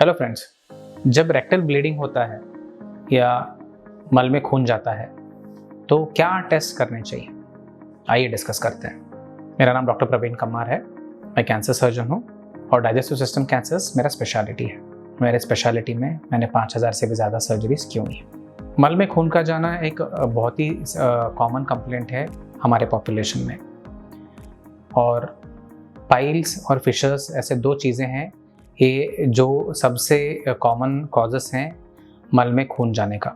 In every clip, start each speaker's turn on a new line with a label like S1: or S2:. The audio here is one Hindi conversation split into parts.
S1: हेलो फ्रेंड्स, जब रेक्टल ब्लीडिंग होता है या मल में खून जाता है तो क्या टेस्ट करने चाहिए, आइए डिस्कस करते हैं। मेरा नाम डॉक्टर प्रवीण कम्मार है। मैं कैंसर सर्जन हूँ और डाइजेस्टिव सिस्टम कैंसर्स मेरा स्पेशलिटी है। मेरे स्पेशलिटी में मैंने 5000 से भी ज़्यादा सर्जरीज की हुई हैं। मल में खून का जाना एक बहुत ही कॉमन कंप्लेंट है हमारे पॉपुलेशन में, और पाइल्स और फिशर्स ऐसे दो चीज़ें हैं ये जो सबसे कॉमन कॉजेस हैं मल में खून जाने का।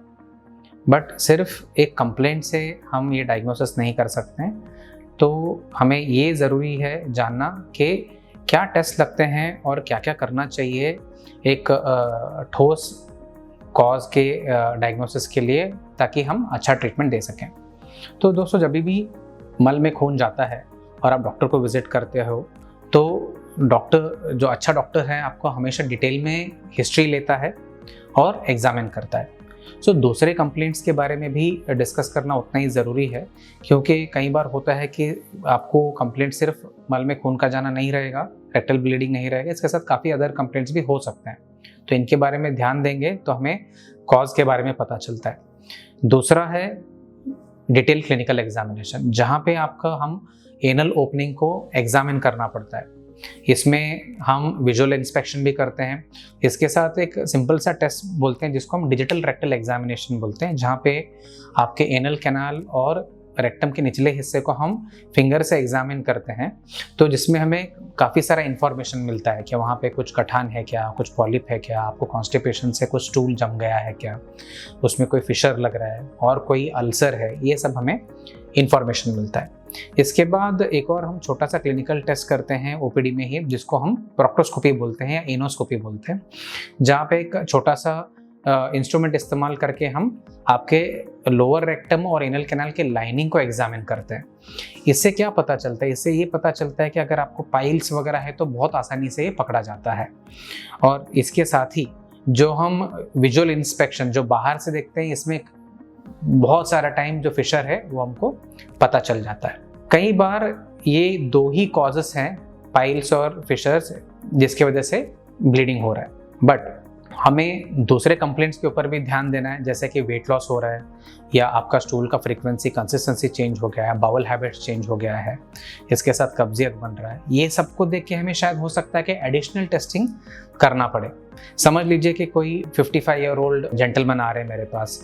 S1: बट सिर्फ एक कंप्लेंट से हम ये डायग्नोसिस नहीं कर सकते हैं, तो हमें ये ज़रूरी है जानना कि क्या टेस्ट लगते हैं और क्या क्या करना चाहिए एक ठोस कॉज के डायग्नोसिस के लिए, ताकि हम अच्छा ट्रीटमेंट दे सकें। तो दोस्तों, जब भी मल में खून जाता है और आप डॉक्टर को विज़िट करते हो तो डॉक्टर, जो अच्छा डॉक्टर है, आपको हमेशा डिटेल में हिस्ट्री लेता है और एग्जामिन करता है। सो दूसरे कंप्लेंट्स के बारे में भी डिस्कस करना उतना ही ज़रूरी है, क्योंकि कई बार होता है कि आपको कंप्लेंट सिर्फ मल में खून का जाना नहीं रहेगा, रेक्टल ब्लीडिंग नहीं रहेगा, इसके साथ काफ़ी अदर कंप्लेंट्स भी हो सकते हैं। तो इनके बारे में ध्यान देंगे तो हमें कॉज के बारे में पता चलता है। दूसरा है डिटेल क्लिनिकल एग्जामिनेशन, जहाँ पे आपका हम एनल ओपनिंग को एग्जामिन करना पड़ता है। इसमें हम विजुअल इंस्पेक्शन भी करते हैं। इसके साथ एक सिंपल सा टेस्ट बोलते हैं जिसको हम डिजिटल रेक्टल एग्जामिनेशन बोलते हैं, जहाँ पे आपके एनल कैनाल और रेक्टम के निचले हिस्से को हम फिंगर से एग्जामिन करते हैं। तो जिसमें हमें काफ़ी सारा इन्फॉर्मेशन मिलता है कि वहाँ पे कुछ गठान है क्या, कुछ पॉलिप है क्या, आपको कॉन्स्टिपेशन से कुछ स्टूल जम गया है क्या, उसमें कोई फिशर लग रहा है और कोई अल्सर है, ये सब हमें इन्फॉर्मेशन मिलता है। इसके बाद एक और हम छोटा सा क्लिनिकल टेस्ट करते हैं ओपीडी में ही, जिसको हम प्रोक्टोस्कोपी बोलते हैं या एनोस्कोपी बोलते हैं, जहाँ पे एक छोटा सा इंस्ट्रूमेंट इस्तेमाल करके हम आपके लोअर रेक्टम और एनल कैनाल के लाइनिंग को एग्जामिन करते हैं। इससे क्या पता चलता है? इससे ये पता चलता है कि अगर आपको पाइल्स वगैरह है तो बहुत आसानी से ये पकड़ा जाता है। और इसके साथ ही जो हम विजुअल इंस्पेक्शन जो बाहर से देखते हैं, इसमें बहुत सारा टाइम जो फिशर है वो हमको पता चल जाता है। कई बार ये दो ही कॉजेस हैं, पाइल्स और फिशर्स, जिसकी वजह से ब्लीडिंग हो रहा है। बट हमें दूसरे कंप्लेंट्स के ऊपर भी ध्यान देना है, जैसे कि वेट लॉस हो रहा है, या आपका स्टूल का फ्रीक्वेंसी कंसिस्टेंसी चेंज हो गया है, बाउल हैबिट्स चेंज हो गया है, इसके साथ कब्जियत बन रहा है। ये सबको देख के हमें शायद हो सकता है कि एडिशनल टेस्टिंग करना पड़े। समझ लीजिए कि कोई 55 ईयर ओल्ड जेंटलमैन आ रहे हैं मेरे पास,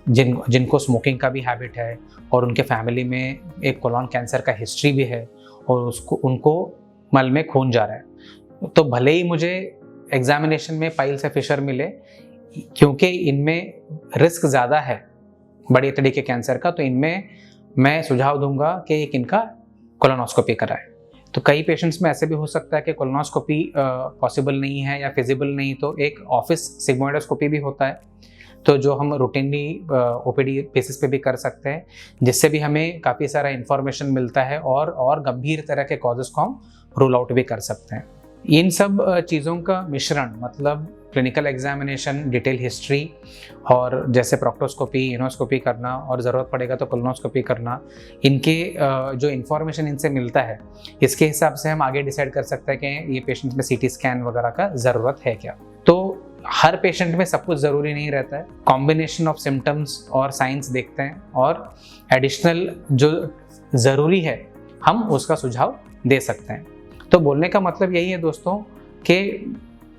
S1: जिनको स्मोकिंग का भी हैबिट है और उनके फैमिली में एक कोलोन कैंसर का हिस्ट्री भी है, और उनको मल में खून जा रहा है। तो भले ही मुझे एग्जामिनेशन में पाइल से फिशर मिले, क्योंकि इनमें रिस्क ज़्यादा है बड़े तरीके कैंसर का, तो इनमें मैं सुझाव दूंगा कि एक इनका कोलोनोस्कोपी कराएं। तो कई पेशेंट्स में ऐसे भी हो सकता है कि कोलोनोस्कोपी पॉसिबल नहीं है या फिजिबल नहीं, तो एक ऑफिस सिग्मोइडोस्कोपी भी होता है, तो जो हम रूटीनली ओपीडी बेसिस पे भी कर सकते हैं, जिससे भी हमें काफ़ी सारा इन्फॉर्मेशन मिलता है और गंभीर तरह के कॉजेज़ को हम रूल आउट भी कर सकते हैं। इन सब चीज़ों का मिश्रण, मतलब क्लिनिकल एग्जामिनेशन, डिटेल हिस्ट्री, और जैसे प्रोक्टोस्कोपी, एनोस्कोपी करना, और ज़रूरत पड़ेगा तो कोलोनोस्कोपी करना, इनके जो इन्फॉर्मेशन इनसे मिलता है, इसके हिसाब से हम आगे डिसाइड कर सकते हैं कि ये पेशेंट में सीटी स्कैन वगैरह का ज़रूरत है क्या। तो हर पेशेंट में सब कुछ ज़रूरी नहीं रहता है, कॉम्बिनेशन ऑफ सिम्टम्स और साइंस देखते हैं, और एडिशनल जो ज़रूरी है हम उसका सुझाव दे सकते हैं। तो बोलने का मतलब यही है दोस्तों कि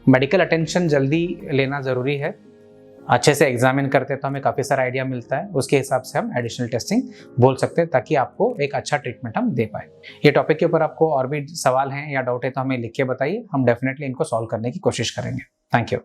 S1: मेडिकल अटेंशन जल्दी लेना ज़रूरी है। अच्छे से एग्जामिन करते तो हमें काफ़ी सारा आइडिया मिलता है, उसके हिसाब से हम एडिशनल टेस्टिंग बोल सकते हैं, ताकि आपको एक अच्छा ट्रीटमेंट हम दे पाए। ये टॉपिक के ऊपर आपको और भी सवाल हैं या डाउट है तो हमें लिख के बताइए, हम डेफिनेटली इनको सॉल्व करने की कोशिश करेंगे। Thank you.